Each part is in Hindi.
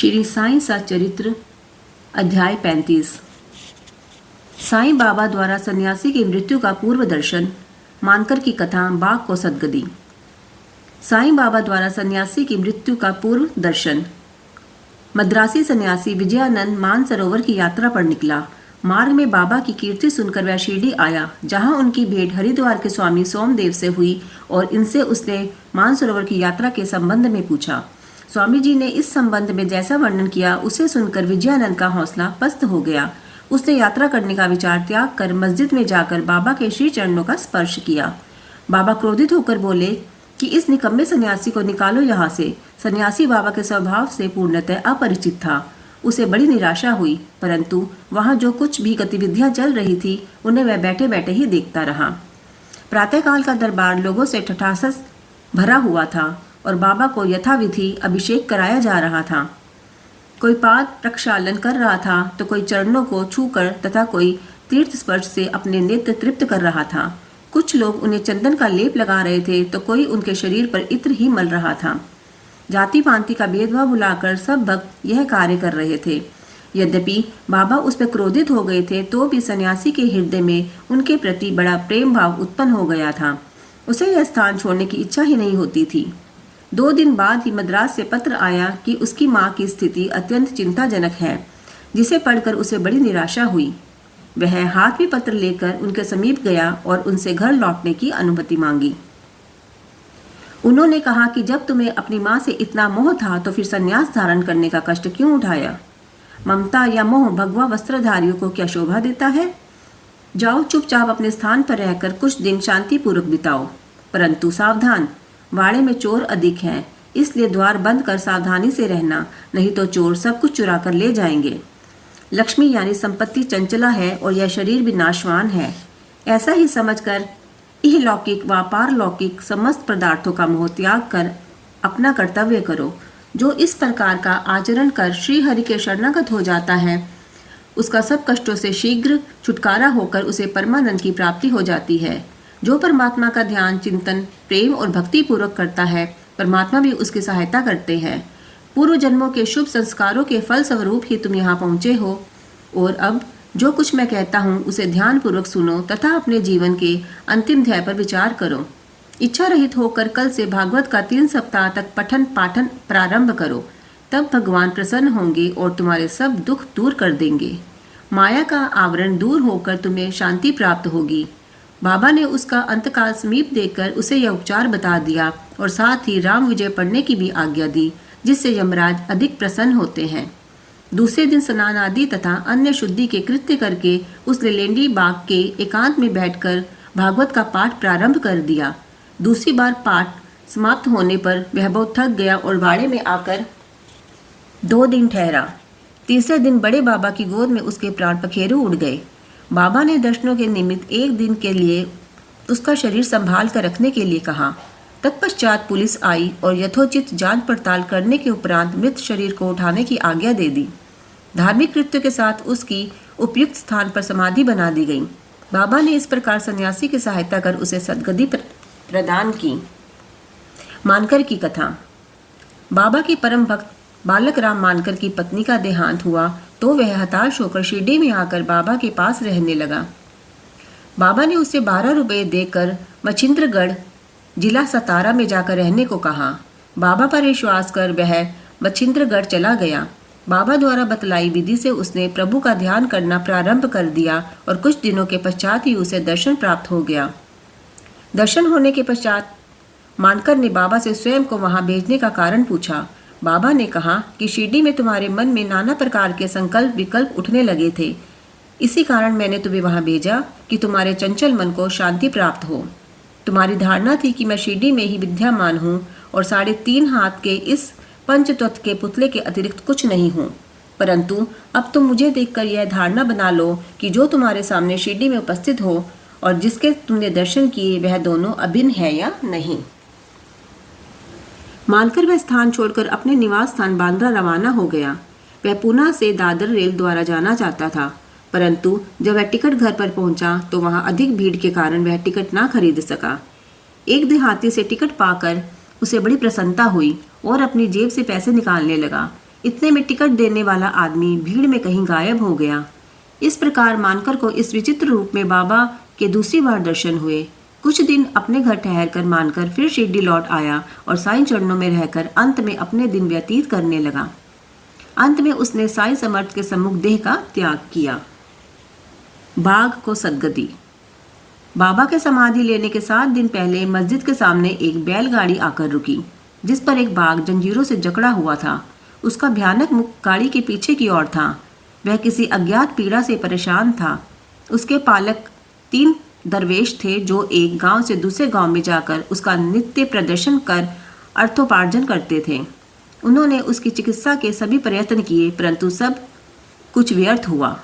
श्री साईं सच्चरित्र अध्याय 35। साईं बाबा द्वारा सन्यासी की मृत्यु का पूर्व दर्शन। मानकर की कथा बाघ को सद्गति। साईं बाबा द्वारा सन्यासी की मृत्यु का पूर्व दर्शन। मद्रासी सन्यासी विजयानंद मानसरोवर की यात्रा पर निकला। मार्ग में बाबा की कीर्ति सुनकर वह शिरडी आया, जहां उनकी भेंट हरिद्वार के स्वामी सोमदेव से हुई और इनसे उसने मानसरोवर की यात्रा के संबंध में पूछा। स्वामी जी ने इस संबंध में जैसा वर्णन किया, उसे सुनकर विजयानंद का हौसला पस्त हो गया। उसने यात्रा करने का विचार त्याग कर मस्जिद में जाकर बाबा के श्री चरणों का स्पर्श किया। बाबा क्रोधित होकर बोले कि इस निकम्मे सन्यासी को निकालो यहाँ से। सन्यासी बाबा के स्वभाव से पूर्णतः अपरिचित था। उसे बड़ी निराशा हुई, परंतु वहाँ जो कुछ भी गतिविधियाँ चल रही थी उन्हें वह बैठे बैठे ही देखता रहा। प्रातःकाल का दरबार लोगों से ठठासस भरा हुआ था और बाबा को यथाविधि अभिषेक कराया जा रहा था। कोई पाद प्रक्षालन कर रहा था तो कोई चरणों को छूकर तथा कोई तीर्थ स्पर्श से अपने नेत्र तृप्त कर रहा था। कुछ लोग उन्हें चंदन का लेप लगा रहे थे तो कोई उनके शरीर पर इत्र ही मल रहा था। जाति पांति का भेदभाव भुलाकर सब भक्त यह कार्य कर रहे थे। यद्यपि बाबा उस पर क्रोधित हो गए थे तो भी सन्यासी के हृदय में उनके प्रति बड़ा प्रेम भाव उत्पन्न हो गया था। उसे यह स्थान छोड़ने की इच्छा ही नहीं होती थी। 2 दिन बाद ही मद्रास से पत्र आया कि उसकी माँ की स्थिति अत्यंत चिंताजनक है, जिसे पढ़कर उसे बड़ी निराशा हुई। वह हाथ में पत्र लेकर उनके समीप गया और उनसे घर लौटने की अनुमति मांगी। उन्होंने कहा कि जब तुम्हें अपनी माँ से इतना मोह था तो फिर संन्यास धारण करने का कष्ट क्यों उठाया? ममता या मोह भगवा वस्त्रधारियों को क्या शोभा देता है? जाओ, चुपचाप अपने स्थान पर रहकर कुछ दिन शांतिपूर्वक बिताओ, परंतु सावधान, वाड़े में चोर अधिक हैं, इसलिए द्वार बंद कर सावधानी से रहना, नहीं तो चोर सब कुछ चुरा कर ले जाएंगे। लक्ष्मी यानी संपत्ति चंचला है और यह शरीर भी नाशवान है। ऐसा ही समझकर इहलौकिक व पारलौकिक समस्त पदार्थों का मोह त्याग कर अपना कर्तव्य करो। जो इस प्रकार का आचरण कर श्री हरि के शरणागत हो जाता है, उसका सब कष्टों से शीघ्र छुटकारा होकर उसे परमानंद की प्राप्ति हो जाती है। जो परमात्मा का ध्यान, चिंतन, प्रेम और भक्ति पूर्वक करता है, परमात्मा भी उसकी सहायता करते हैं। पूर्व जन्मों के शुभ संस्कारों के फल स्वरूप ही तुम यहाँ पहुँचे हो। और अब जो कुछ मैं कहता हूँ उसे ध्यान पूर्वक सुनो तथा अपने जीवन के अंतिम ध्याय पर विचार करो। इच्छा रहित होकर कल से भागवत का 3 सप्ताह तक पठन पाठन प्रारंभ करो। तब भगवान प्रसन्न होंगे और तुम्हारे सब दुख दूर कर देंगे। माया का आवरण दूर होकर तुम्हें शांति प्राप्त होगी। बाबा ने उसका अंतकाल समीप देखकर उसे यह उपचार बता दिया और साथ ही राम विजय पढ़ने की भी आज्ञा दी, जिससे यमराज अधिक प्रसन्न होते हैं। दूसरे दिन स्नान आदि तथा अन्य शुद्धि के कृत्य करके उसने लेंडी बाग के एकांत में बैठकर भागवत का पाठ प्रारंभ कर दिया। दूसरी बार पाठ समाप्त होने पर वह बहुत थक गया और वाड़े में आकर 2 दिन ठहरा। तीसरे दिन बड़े बाबा की गोद में उसके प्राण पखेरु उड़ गए। बाबा ने दर्शनों के निमित्त 1 दिन के लिए उसका शरीर संभाल कर रखने के लिए कहा। तत्पश्चात पुलिस आई और यथोचित जांच पड़ताल करने के उपरांत मृत शरीर को उठाने की आज्ञा दे दी। धार्मिक कृत्य के साथ उसकी उपयुक्त स्थान पर समाधि बना दी गई। बाबा ने इस प्रकार सन्यासी की सहायता कर उसे सद्गति प्रदान की। मानकर की कथा। बाबा के परम भक्त बालक राम मानकर की पत्नी का देहांत हुआ तो वह हताश होकर शिरडी में आकर बाबा के पास रहने लगा। बाबा ने उसे 12 रुपये देकर मच्छिंद्रगढ़ जिला सतारा में जाकर रहने को कहा। बाबा पर विश्वास कर वह मच्छिंद्रगढ़ चला गया। बाबा द्वारा बतलाई विधि से उसने प्रभु का ध्यान करना प्रारंभ कर दिया और कुछ दिनों के पश्चात ही उसे दर्शन प्राप्त हो गया। दर्शन होने के पश्चात मानकर ने बाबा से स्वयं को वहां भेजने का कारण पूछा। बाबा ने कहा कि शिरडी में तुम्हारे मन में नाना प्रकार के संकल्प विकल्प उठने लगे थे, इसी कारण मैंने तुम्हें वहां भेजा कि तुम्हारे चंचल मन को शांति प्राप्त हो। तुम्हारी धारणा थी कि मैं शिरडी में ही विद्यमान हूँ और 3.5 हाथ के इस पंचतत्व के पुतले के अतिरिक्त कुछ नहीं हूँ, परंतु अब तुम मुझे देखकर यह धारणा बना लो कि जो तुम्हारे सामने शिरडी में उपस्थित हो और जिसके तुमने दर्शन किए वह दोनों अभिन्न है या नहीं। मानकर वह स्थान छोड़कर अपने निवास स्थान बांद्रा रवाना हो गया। वह पुणे से दादर रेल द्वारा जाना चाहता था, परंतु जब वह टिकट घर पर पहुंचा तो वहां अधिक भीड़ के कारण वह टिकट ना खरीद सका। एक देहाती से टिकट पाकर उसे बड़ी प्रसन्नता हुई और अपनी जेब से पैसे निकालने लगा। इतने में टिकट देने वाला आदमी भीड़ में कहीं गायब हो गया। इस प्रकार मानकर को इस विचित्र रूप में बाबा के दूसरी बार दर्शन हुए। कुछ दिन अपने घर ठहरकर मानकर फिर शिरडी लौट आया और साईं चरणों में रहकर अंत में अपने दिन व्यतीत करने लगा। अंत में उसने साईं समर्थ के सम्मुख देह का त्याग किया। बाघ को सदगति। बाबा के समाधि लेने के 7 दिन पहले मस्जिद के सामने एक बैलगाड़ी आकर रुकी, जिस पर एक बाघ जंजीरों से जकड़ा हुआ था। उसका भयानक मुख गाड़ी के पीछे की ओर था। वह किसी अज्ञात पीड़ा से परेशान था। उसके पालक 3 दरवेश थे जो एक गांव से दूसरे गांव में जाकर उसका नित्य प्रदर्शन कर अर्थोपार्जन करते थे। उन्होंने उसकी चिकित्सा के सभी प्रयत्न किए, परंतु सब कुछ व्यर्थ हुआ।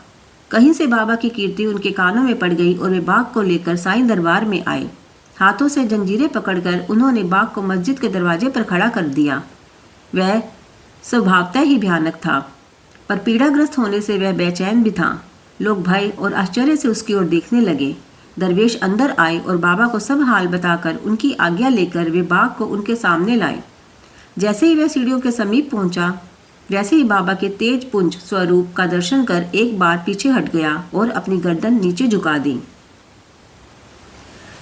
कहीं से बाबा की कीर्ति उनके कानों में पड़ गई और वे बाघ को लेकर साईं दरबार में आए। हाथों से जंजीरें पकड़कर उन्होंने बाघ को मस्जिद के दरवाजे पर खड़ा कर दिया। वह स्वभावतः ही भयानक था, पर पीड़ाग्रस्त होने से वह बेचैन भी था। लोग भय और आश्चर्य से उसकी ओर देखने लगे। दरवेश अंदर आए और बाबा को सब हाल बताकर उनकी आज्ञा लेकर वे बाघ को उनके सामने लाए। जैसे ही वह सीढ़ियों के समीप पहुंचा, वैसे ही बाबा के तेज पुंज स्वरूप का दर्शन कर एक बार पीछे हट गया और अपनी गर्दन नीचे झुका दी।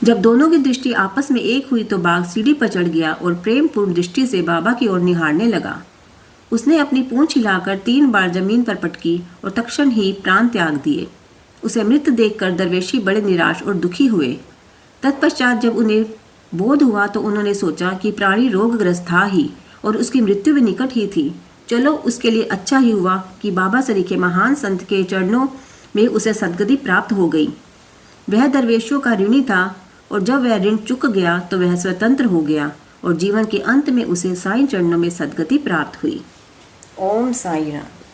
जब दोनों की दृष्टि आपस में एक हुई तो बाघ सीढ़ी पर चढ़ गया और प्रेमपूर्ण दृष्टि से बाबा की ओर निहारने लगा। उसने अपनी पूंछ हिलाकर 3 बार जमीन पर पटकी और तत्क्षण ही प्राण त्याग दिए। उसे मृत देखकर दरवेशी बड़े निराश और दुखी हुए। तत्पश्चात जब उन्हें बोध हुआ तो उन्होंने सोचा कि प्राणी रोगग्रस्त था ही और उसकी मृत्यु भी निकट ही थी। चलो, उसके लिए अच्छा ही हुआ कि बाबा सरीखे महान संत के चरणों में उसे सद्गति प्राप्त हो गई। वह दरवेशों का ऋणी था और जब वह ऋण चुक गया तो वह स्वतंत्र हो गया और जीवन के अंत में उसे साईं चरणों में सद्गति प्राप्त हुई। ओम साईं राम।